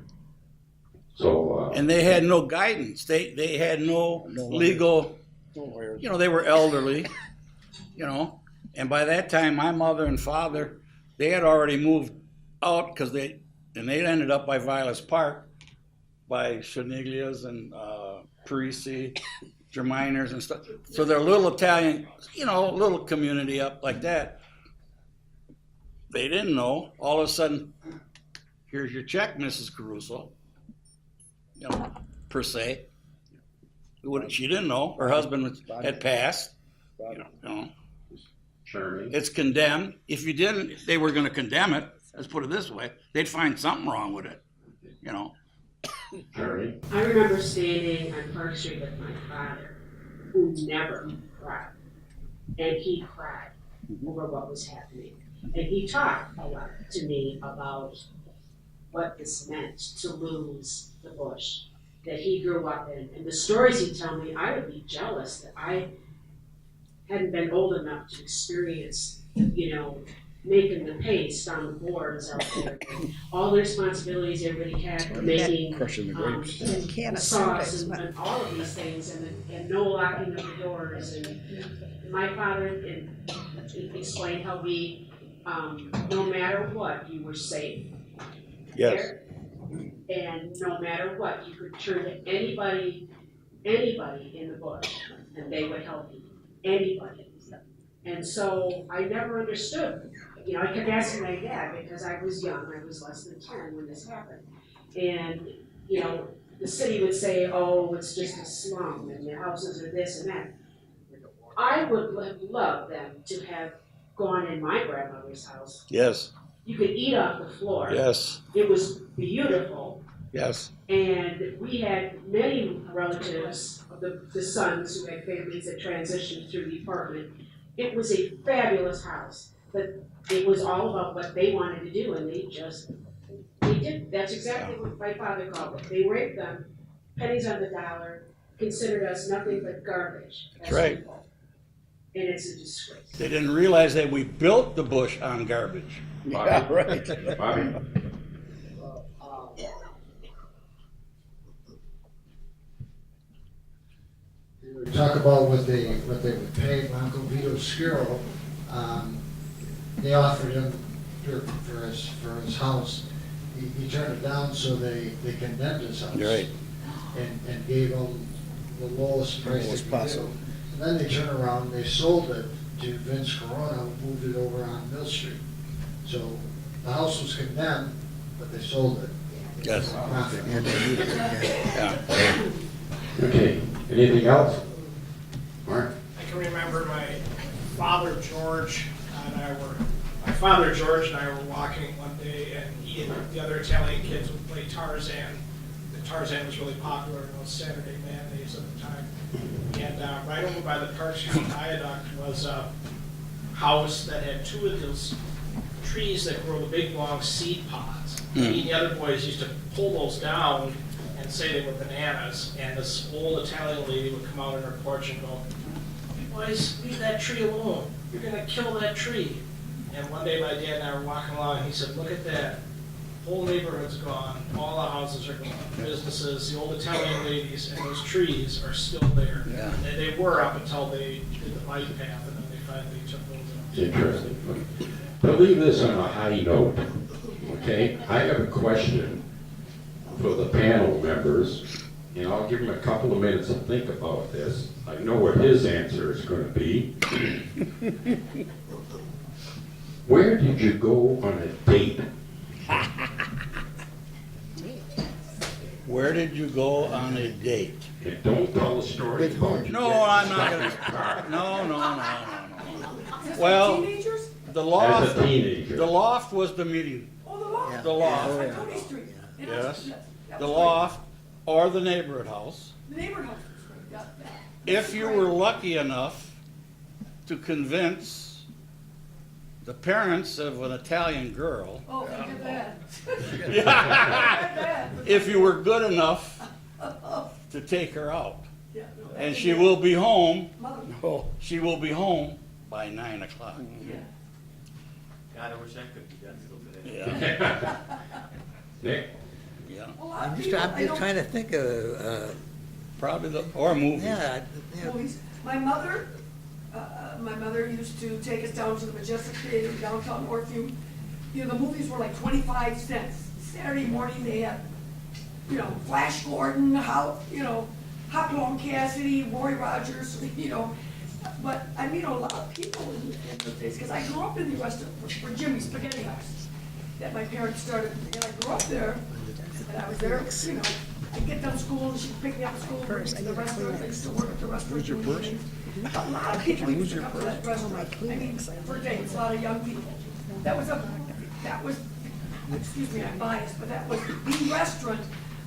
So, And they had no guidance. They had no legal, you know, they were elderly, you know. And by that time, my mother and father, they had already moved out because they ended up by Vilas Park, by Cheniglia's and Parisi, Germiners and stuff. So they're a little Italian, you know, little community up like that. They didn't know. All of a sudden, here's your check, Mrs. Caruso. You know, per se. She didn't know. Her husband had passed. You know. Sherman. It's condemned. If you didn't, they were going to condemn it. Let's put it this way. They'd find something wrong with it. You know. Sherman. I remember standing on Park Street with my father, who never cried. And he cried over what was happening. And he talked a lot to me about what this meant to lose the bush that he grew up in. And the stories he'd tell me, I would be jealous that I hadn't been old enough to experience, you know, making the paste on the boards out there, all the responsibilities everybody had for making Crushing the grapes. Can of sauce sodas, but and all of these things, and no locking of the doors. And my father explained how we, no matter what, you were safe. Yes. And no matter what, you could turn to anybody in the bush, and they would help you. Anybody. And so I never understood. You know, I kept asking my dad because I was young. I was less than 10 when this happened. And, you know, the city would say, oh, it's just a slum and the houses are this and that. I would have loved them to have gone in my grandmother's house. Yes, You could eat off the floor. yes, It was beautiful. yes. And we had many relatives of the sons who had families that transitioned through the apartment. It was a fabulous house, but it was all about what they wanted to do, and they did. That's exactly what my father called it. They raped them, pennies on the dollar, considered us nothing but garbage. That's right. People. And it's a disgrace. They didn't realize that we built the bush on garbage. Bobby? Yeah, right. Bobby? Talk about what they would pay Uncle Vito Sciro. They offered him for his house. He turned it down, so they condemned his house. Right. And gave him the lowest price they could possible. do. And then they turned around, they sold it to Vince Corona, who moved it over on Mill Street. So the house was condemned, but they sold it. Yes. Profit. Yeah. Okay, anything else? Mark? I can remember my father George and I were walking one day, and he and the other Italian kids would play Tarzan. The Tarzan was really popular in those Saturday matinees at the time. And right over by the Park Street Viaduct was a house that had two of those trees that grow the big long seed pods. He and the other boys used to pull those down and say they were bananas, and this old Italian lady would come out on her porch and go, "Hey boys, leave that tree alone. You're gonna kill that tree." And one day my dad and I were walking along, and he said, "Look at that. Whole neighborhood's gone. All the houses are gone. Businesses, the old Italian ladies, and those trees are still there." Yeah. They were up until they did the bike path, and then they finally took those out. Interesting. To leave this on a high note, okay, I have a question for the panel members, and I'll give them a couple of minutes to think about this. I know what his answer is going to be. Where did you go on a date? Where did you go on a date? And don't tell a story about No, I'm not gonna, no. Well, Teenagers? the loft, As a teenager. the loft was the meeting, Oh, the loft. the loft, On Tony Street. Yeah, yes, that the was loft, or the neighborhood house. great. The neighborhood house was great. Yeah. If you were lucky enough to convince the parents of an Italian girl, Oh, forget that. yeah, if you were good enough to take her out. Yeah, no, And she will be home, Mother. she will be home by 9 o'clock. God, I wish I could be done still today. Yeah, Nick? yeah. A lot of I'm people, I just don't- trying to think of, Probably the, or movies. yeah, yeah. movies. My mother used to take us down to the Majestic Theater in downtown Northview. You know, the movies were like 25 cents. Saturday morning, they had, you know, Flash Gordon, Hop Along Cassidy, Roy Rogers, you know. But I meet a lot of people in those days, because I grew up in the restaurant for Jimmy's Spaghetti House that my parents started, and I grew up there, and I was there, you know. I'd get done school, and she'd pick me up at school, bring me to the restaurant, I used to work at the restaurant. A lot of people used to come to that restaurant, I mean, for days, a lot of young people. That was, excuse me, I'm biased, but that was the restaurant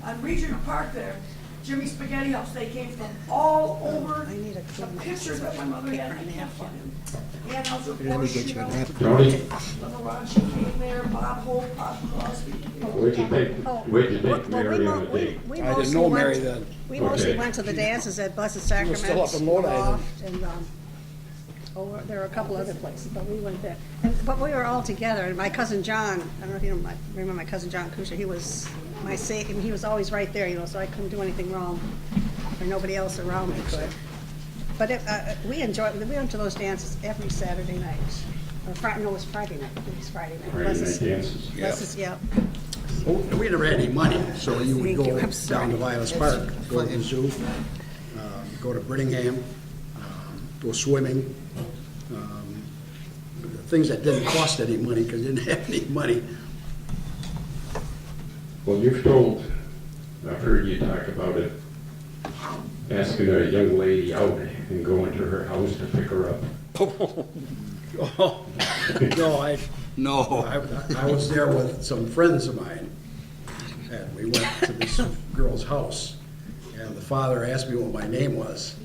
on Regent Park there, Jimmy's Spaghetti House. They came from all over. The pictures that my mother had, I can't find them. Anheuser Let me get you a Busch, napkin. Tony? LaRonde, she came there, Bob Hope, Bob Crosby. Where'd you take Mary on a date? We I didn't mostly know went- Mary then. We mostly Okay. went to the dances at Blessed Sacrament, still up in Lodi then. Loft, and, there were a couple other places, but we went there. But we were all together, and my cousin John, I don't know if you remember my cousin John Kusher, he was my safe, and he was always right there, you know, so I couldn't do anything wrong, or nobody else around me could. But we went to those dances every Saturday night. Or no, it was Friday night, it was Friday night. Friday night Blessed- dances. Blessed- yeah. We never had any money, so you would Thank go you. I'm down sorry. to Vilas Park, go to the zoo, go to Brittingham, go swimming. Things that didn't cost any money because you didn't have any money. Well, you've told I've heard you talk about it, asking a young lady out and going to her house to pick her up. Oh, no, No. I was there with some friends of mine, and we went to this girl's house, and the father asked me what my name was,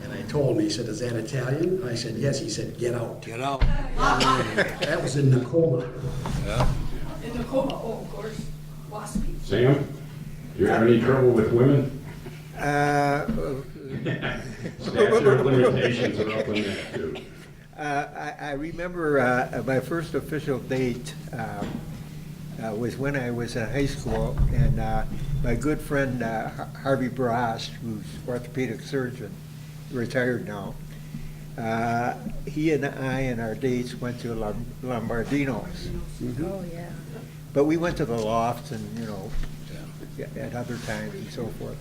and I told him, he said, "Is that Italian?" I said, "Yes." He said, "Get out." Get out. That was in Tacoma. In Tacoma, oh, of course, waspy. Sam, do you have any trouble with women? Statute of limitations are up on that too. I remember my first official date was when I was in high school, and my good friend Harvey Brast, who's orthopedic surgeon, retired now, he and I and our dates went to Lombardino's. Oh, yeah. But we went to the lofts and, at other times and so forth.